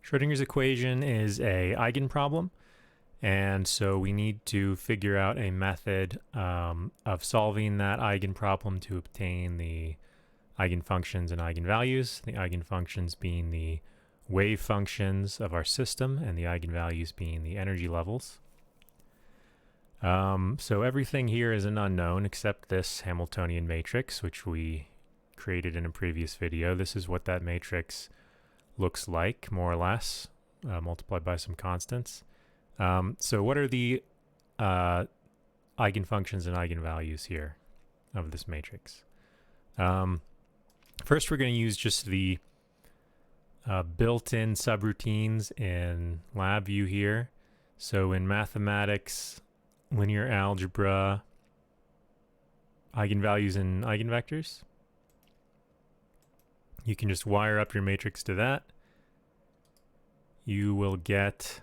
Schrodinger's equation is a eigenproblem, and so we need to figure out a method of solving that eigenproblem to obtain the eigenfunctions and eigenvalues, the eigenfunctions being the wave functions of our system and the eigenvalues being the energy levels. So everything here is an unknown except this Hamiltonian matrix, which we created in a previous video. This is what that matrix looks like, more or less, multiplied by some constants. So what are the eigenfunctions and eigenvalues here of this matrix? First, we're going to use just the built-in subroutines in LabVIEW here. So in mathematics, linear algebra, eigenvalues and eigenvectors, you can just wire up your matrix to that. You will get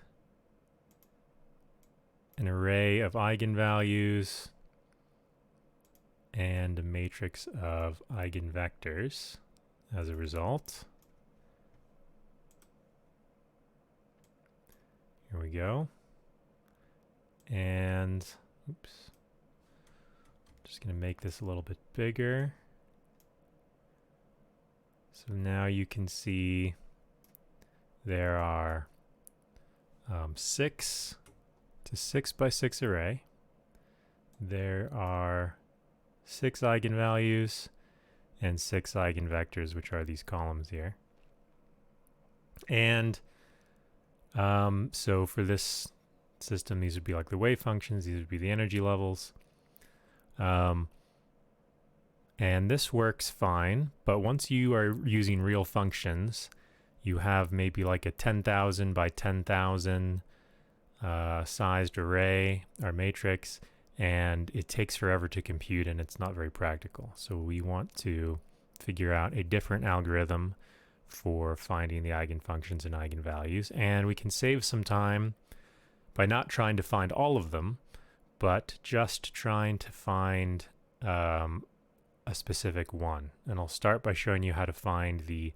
an array of eigenvalues and a matrix of eigenvectors as a result. Here we go. And, oops, just going to make this a little bit bigger. So now you can see there are 6 to 6 by 6 array. There are 6 eigenvalues and 6 eigenvectors, which are these columns here. And so for this system, these would be like the wave functions, these would be the energy levels. And this works fine, but once you are using real functions, you have maybe like a 10,000 by 10,000 sized array or matrix, and it takes forever to compute and it's not very practical. So we want to figure out a different algorithm for finding the eigenfunctions and eigenvalues, and we can save some time by not trying to find all of them, but just trying to find a specific one. And I'll start by showing you how to find the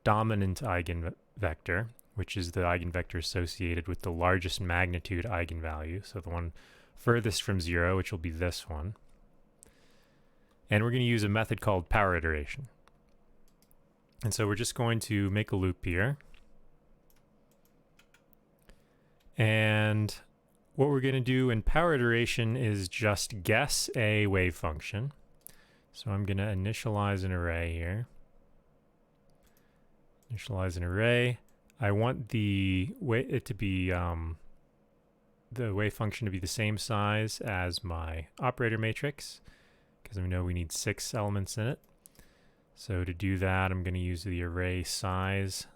dominant eigenvector, which is the eigenvector associated with the largest magnitude eigenvalue, so the one furthest from 0, which will be this one. And we're going to use a method called power iteration. And so we're just going to make a loop here. And what we're going to do in power iteration is just guess a wave function. So I'm going to initialize an array here. Initialize an array. I want the wave function to be the same size as my operator matrix, because we know we need 6 elements in it. So to do that, I'm going to use the array size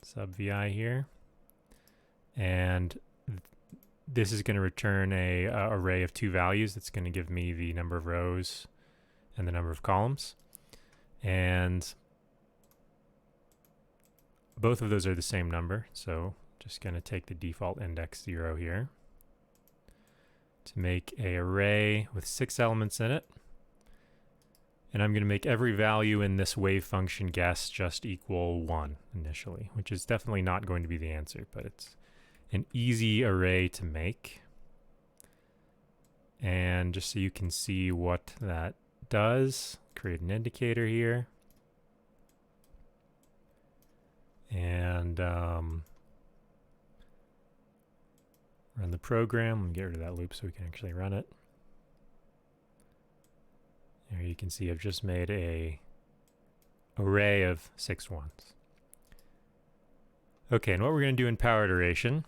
sub vi here. And this is going to return a array of 2 values. That's going to give me the number of rows and the number of columns. And both of those are the same number. So just going to take the default index 0 here to make an array with 6 elements in it. And I'm going to make every value in this wave function guess just equal 1 initially, which is definitely not going to be the answer, but it's an easy array to make. And just so you can see what that does, create an indicator here. And run the program. Let me get rid of that loop so we can actually run it. There you can see I've just made an array of 6 ones. Okay, and what we're going to do in power iteration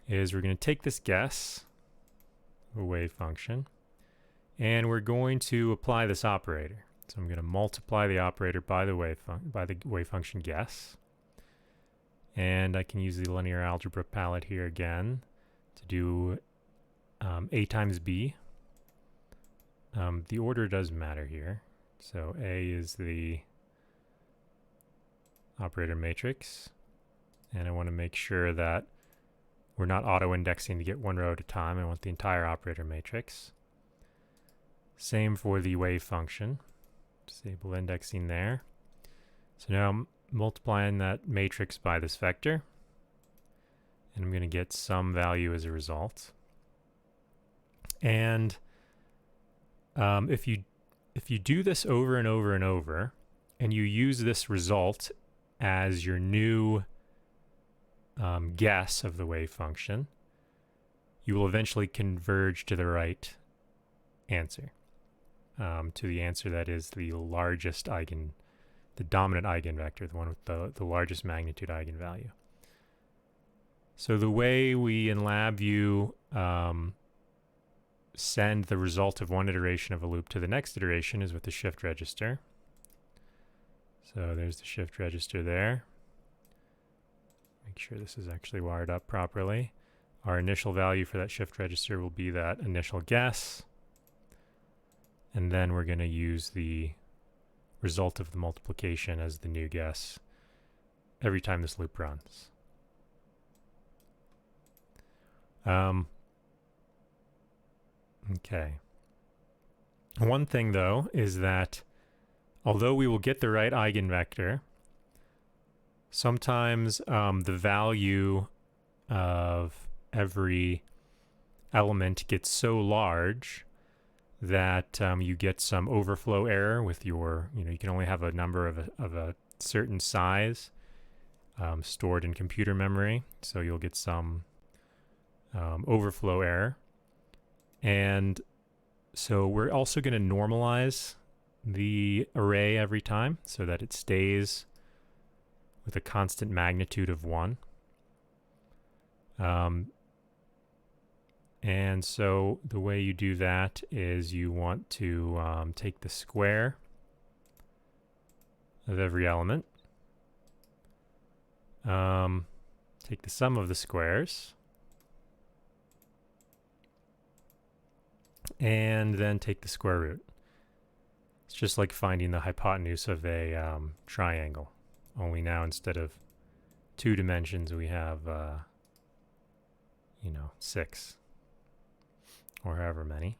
is we're going to take this guess, a wave function, and we're going to apply this operator. So I'm going to multiply the operator by the wave function guess. And I can use the linear algebra palette here again to do a times b. The order does matter here. So A is the operator matrix, and I want to make sure that we're not auto-indexing to get 1 row at a time. I want the entire operator matrix. Same for the wave function. Disable indexing there. So now multiplying that matrix by this vector, and I'm going to get some value as a result. And if you do this over and over and over, and you use this result as your new guess of the wave function, you will eventually converge to the right answer, to the answer that is the dominant eigenvector, the one with the largest magnitude eigenvalue. So the way we in LabVIEW send the result of one iteration of a loop to the next iteration is with the shift register. So there's the shift register there. Make sure this is actually wired up properly. Our initial value for that shift register will be that initial guess. And then we're going to use the result of the multiplication as the new guess every time this loop runs. Okay. One thing, though, is that although we will get the right eigenvector, sometimes the value of every element gets so large that you get some overflow error with your, you can only have a number of a certain size stored in computer memory, so you'll get some overflow error. And so we're also going to normalize the array every time so that it stays with a constant magnitude of 1. And so the way you do that is you want to take the square of every element, take the sum of the squares, and then take the square root. It's just like finding the hypotenuse of a triangle, only now instead of 2 dimensions we have 6 or however many.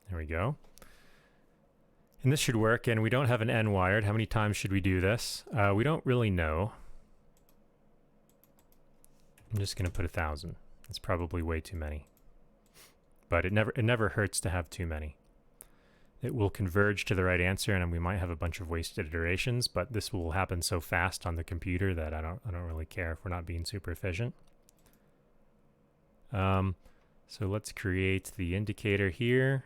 There we go. And this should work, and we don't have an n wired. How many times should we do this? We don't really know. I'm just going to put 1,000. It's probably way too many. But it never hurts to have too many. It will converge to the right answer, and we might have a bunch of wasted iterations, but this will happen so fast on the computer that I don't really care if we're not being super efficient. So let's create the indicator here.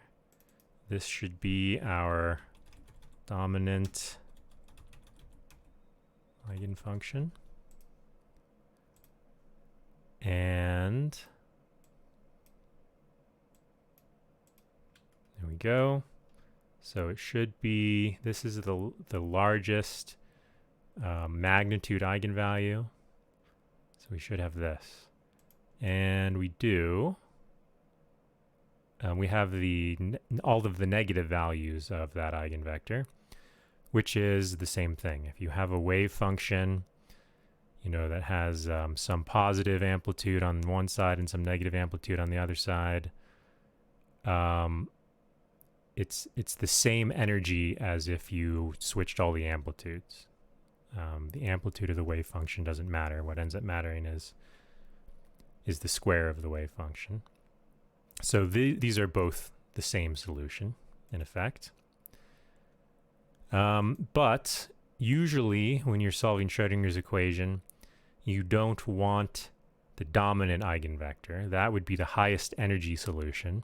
This should be our dominant eigenfunction. And there we go. So it should be, this is the largest magnitude eigenvalue. So we should have this. And we do. We have all of the negative values of that eigenvector, which is the same thing. If you have a wave function, that has some positive amplitude on one side and some negative amplitude on the other side, it's the same energy as if you switched all the amplitudes. The amplitude of the wave function doesn't matter. What ends up mattering is the square of the wave function. So these are both the same solution, in effect. But usually, when you're solving Schrödinger's equation, you don't want the dominant eigenvector. That would be the highest energy solution,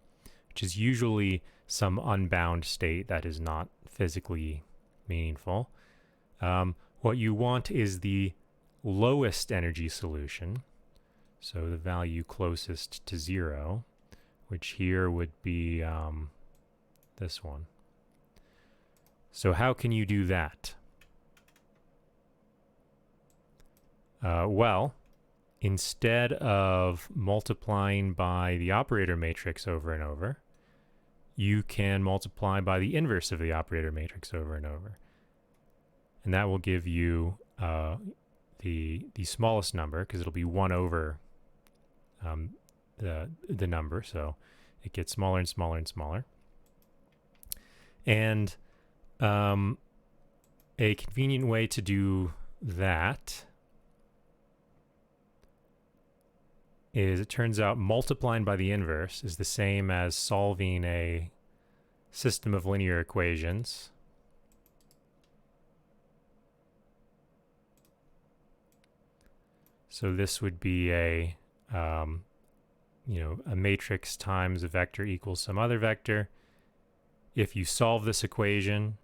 which is usually some unbound state that is not physically meaningful. What you want is the lowest energy solution, so the value closest to 0, which here would be this one. So how can you do that? Well, instead of multiplying by the operator matrix over and over, you can multiply by the inverse of the operator matrix over and over. And that will give you the smallest number, because it'll be 1 over the number, so it gets smaller and smaller and smaller. And a convenient way to do that is, it turns out multiplying by the inverse is the same as solving a system of linear equations. So this would be a a matrix times a vector equals some other vector. If you solve this equation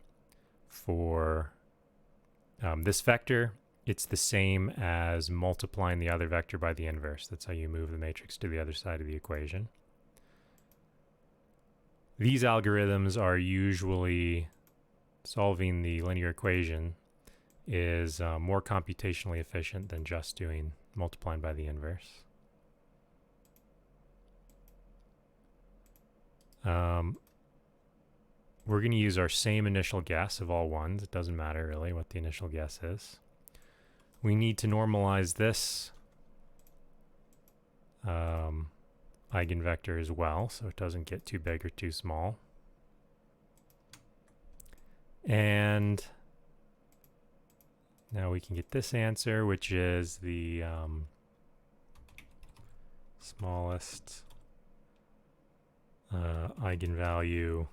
for this vector, it's the same as multiplying the other vector by the inverse. That's how you move the matrix to the other side of the equation. These algorithms are usually, solving the linear equation is more computationally efficient than just doing multiplying by the inverse. We're going to use our same initial guess of all ones. It doesn't matter really what the initial guess is. We need to normalize this eigenvector as well, so it doesn't get too big or too small. And now we can get this answer, which is the smallest eigenvalue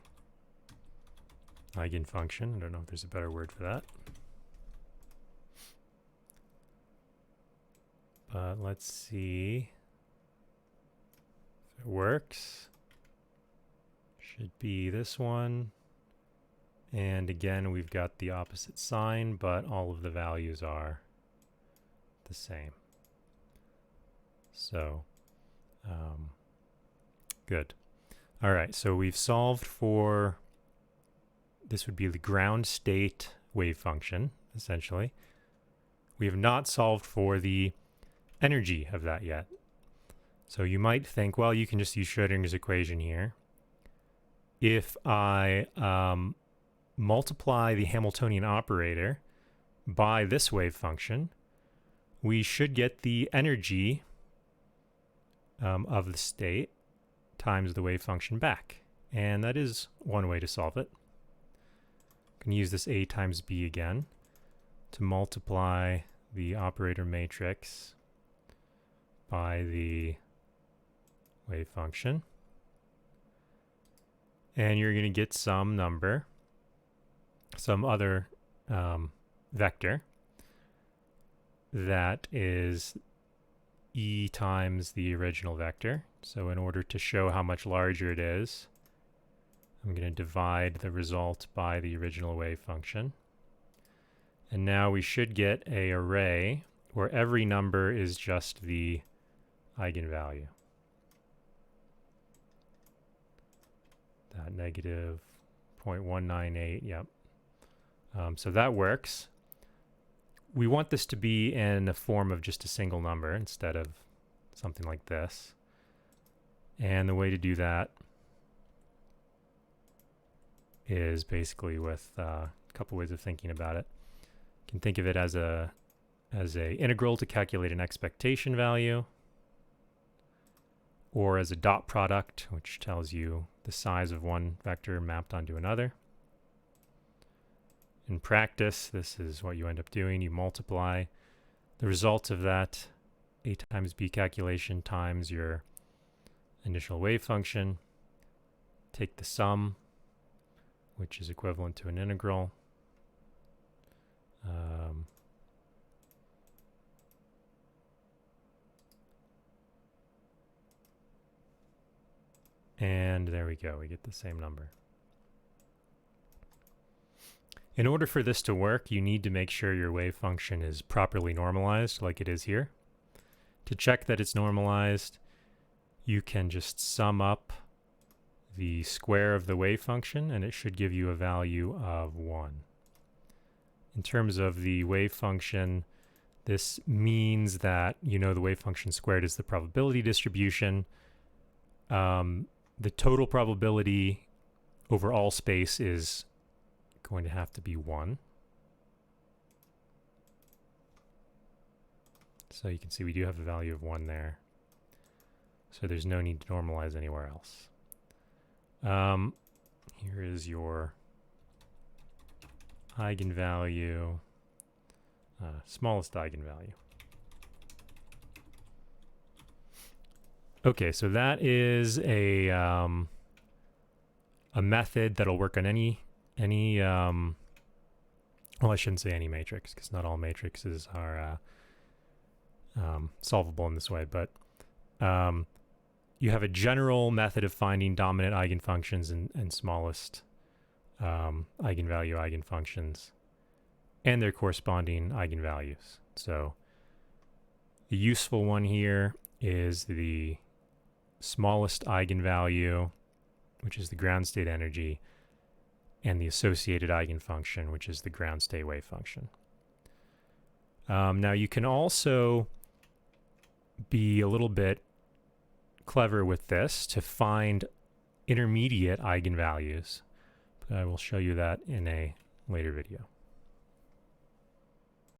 eigenfunction. I don't know if there's a better word for that. But let's see if it works. Should be this one. And again, we've got the opposite sign, but all of the values are the same. So, good. All right, so we've solved for, this would be the ground state wave function, essentially. We have not solved for the energy of that yet. So you might think, well, you can just use Schrödinger's equation here. If I multiply the Hamiltonian operator by this wave function, we should get the energy of the state times the wave function back. And that is one way to solve it. Can use this A times B again to multiply the operator matrix by the wave function. And you're going to get some number, some other vector that is E times the original vector. So in order to show how much larger it is, I'm going to divide the result by the original wave function. And now we should get an array where every number is just the eigenvalue. That negative 0.198, yep. So that works. We want this to be in the form of just a single number instead of something like this. And the way to do that is basically with a couple ways of thinking about it. You can think of it as a integral to calculate an expectation value, or as a dot product, which tells you the size of one vector mapped onto another. In practice, this is what you end up doing. You multiply the result of that A times B calculation times your initial wave function, take the sum, which is equivalent to an integral. And there we go, we get the same number. In order for this to work, you need to make sure your wave function is properly normalized, like it is here. To check that it's normalized, you can just sum up the square of the wave function, and it should give you a value of 1. In terms of the wave function, this means that you know the wave function squared is the probability distribution. The total probability over all space is going to have to be 1. So you can see we do have a value of 1 there. So there's no need to normalize anywhere else. Here is your eigenvalue, smallest eigenvalue. Okay, so that is a method that'll work on any well, I shouldn't say any matrix, because not all matrices are solvable in this way, but you have a general method of finding dominant eigenfunctions and smallest eigenvalue eigenfunctions and their corresponding eigenvalues. So the useful one here is the smallest eigenvalue, which is the ground state energy, and the associated eigenfunction, which is the ground state wave function. Now you can also be a little bit clever with this to find intermediate eigenvalues. But I will show you that in a later video.